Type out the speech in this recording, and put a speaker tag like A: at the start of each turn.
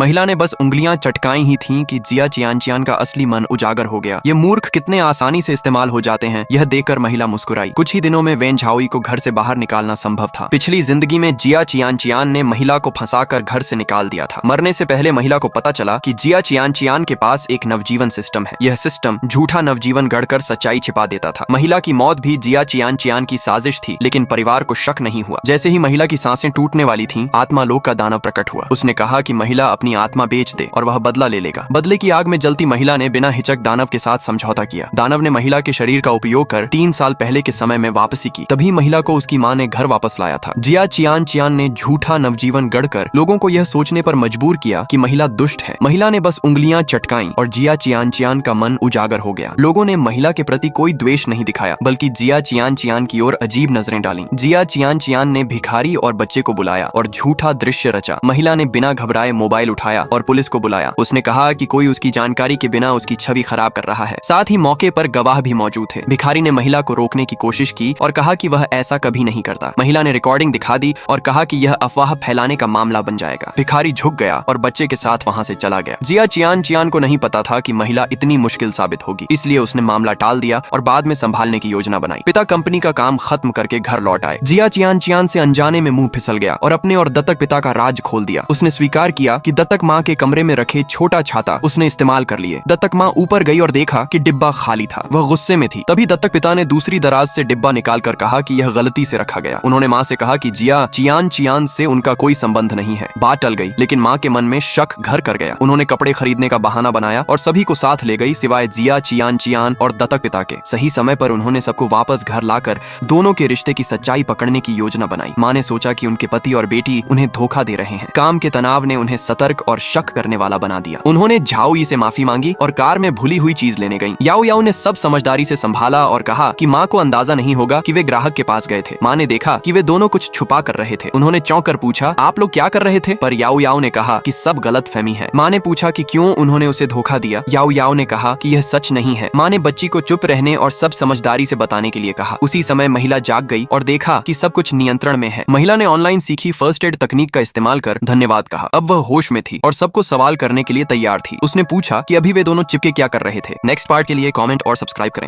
A: महिला ने बस उंगलियां चटकाई ही थीं कि जिया चियान का असली मन उजागर हो गया। ये मूर्ख कितने आसानी से इस्तेमाल हो जाते हैं, यह देखकर महिला मुस्कुराई। कुछ ही दिनों में वेन झाओई को घर से बाहर निकालना संभव था। पिछली जिंदगी में जिया चियान ने महिला को फंसाकर घर से निकाल दिया था। मरने से पहले महिला को पता चला कि जिया चियान के पास एक नवजीवन सिस्टम है। यह सिस्टम झूठा नवजीवन गढ़कर सच्चाई छिपा देता था। महिला की मौत भी जिया चियान की साजिश थी, लेकिन परिवार को शक नहीं हुआ। जैसे ही महिला की सांसें टूटने वाली थीं, आत्मा लोक का दानव प्रकट हुआ। उसने कहा कि महिला अपनी आत्मा बेच दे और वह बदला ले लेगा। बदले की आग में जलती महिला ने बिना हिचक दानव के साथ समझौता किया। दानव ने महिला के शरीर का उपयोग कर 3 साल पहले के समय में वापसी की। तभी महिला को उसकी मां ने घर वापस लाया था। जिया चियान ने झूठा नवजीवन गढ़कर लोगों को यह सोचने पर मजबूर किया कि महिला दुष्ट है। महिला ने बस उंगलियां चटकाईं और जिया चियान का मन उजागर हो गया। लोगों ने महिला के प्रति कोई द्वेष नहीं दिखाया, बल्कि जिया चियान की ओर अजीब नजरें डाली। जिया चियान ने भिखारी और बच्चे को बुलाया और झूठा दृश्य रचा। महिला ने बिना घबराए मोबाइल उठाया और पुलिस को बुलाया। उसने कहा कि कोई उसकी जानकारी के बिना उसकी छवि खराब कर रहा है। साथ ही मौके पर गवाह भी मौजूद थे। भिखारी ने महिला को रोकने की कोशिश की और कहा कि वह ऐसा कभी नहीं करता। महिला ने रिकॉर्डिंग दिखा दी और कहा कि यह अफवाह फैलाने का मामला बन जाएगा। भिखारी झुक गया और बच्चे के साथ वहां से चला गया। जिया चियान को नहीं पता था कि महिला इतनी मुश्किल साबित होगी, इसलिए उसने मामला टाल दिया और बाद में संभालने की योजना बनाई। पिता कंपनी का काम खत्म करके घर लौट आए। जिया चियान से अनजाने में मुंह फिसल गया और अपने और दत्तक पिता का राज खोल दिया। उसने स्वीकार किया कि दत्तक माँ के कमरे में रखे छोटा छाता उसने इस्तेमाल कर लिए। दत्तक माँ ऊपर गई और देखा कि डिब्बा खाली था। वह गुस्से में थी। तभी दत्तक पिता ने दूसरी दराज से डिब्बा निकाल कर कहा कि यह गलती से रखा गया। उन्होंने माँ से कहा कि जिया चियान से उनका कोई संबंध नहीं है। बात टल गई, लेकिन माँ के मन में शक घर कर गया। उन्होंने कपड़े खरीदने का बहाना बनाया और सभी को साथ ले गई, सिवाय जिया चियान और दत्तक पिता के। सही समय पर उन्होंने सबको वापस घर लाकर दोनों के रिश्ते की सच्चाई पकड़ने की योजना बनाई। माँ ने सोचा कि उनके पति और बेटी उन्हें धोखा दे रहे हैं। काम के तनाव ने उन्हें सतर्क और शक करने वाला बना दिया। उन्होंने झाओई से माफी मांगी और कार में भूली हुई चीज लेने गईं। याओ ने सब समझदारी से संभाला और कहा कि माँ को अंदाजा नहीं होगा कि वे ग्राहक के पास गए थे। माँ ने देखा कि वे दोनों कुछ छुपा कर रहे थे। उन्होंने चौंक कर पूछा, आप लोग क्या कर रहे थे? पर याओ ने कहा कि सब गलतफहमी है। माँ ने पूछा कि क्यों उन्होंने उसे धोखा दिया। याओ ने कहा कि यह सच नहीं है। माँ ने बच्ची को चुप रहने और सब समझदारी से बताने के लिए कहा। उसी समय महिला जाग गई और देखा कि सब कुछ नियंत्रण में है। महिला ने ऑनलाइन सीखी फर्स्ट एड तकनीक का इस्तेमाल कर धन्यवाद कहा। अब वह होश में थी और सबको सवाल करने के लिए तैयार थी। उसने पूछा कि अभी वे दोनों चिपके क्या कर रहे थे। नेक्स्ट पार्ट के लिए कमेंट और सब्सक्राइब करें।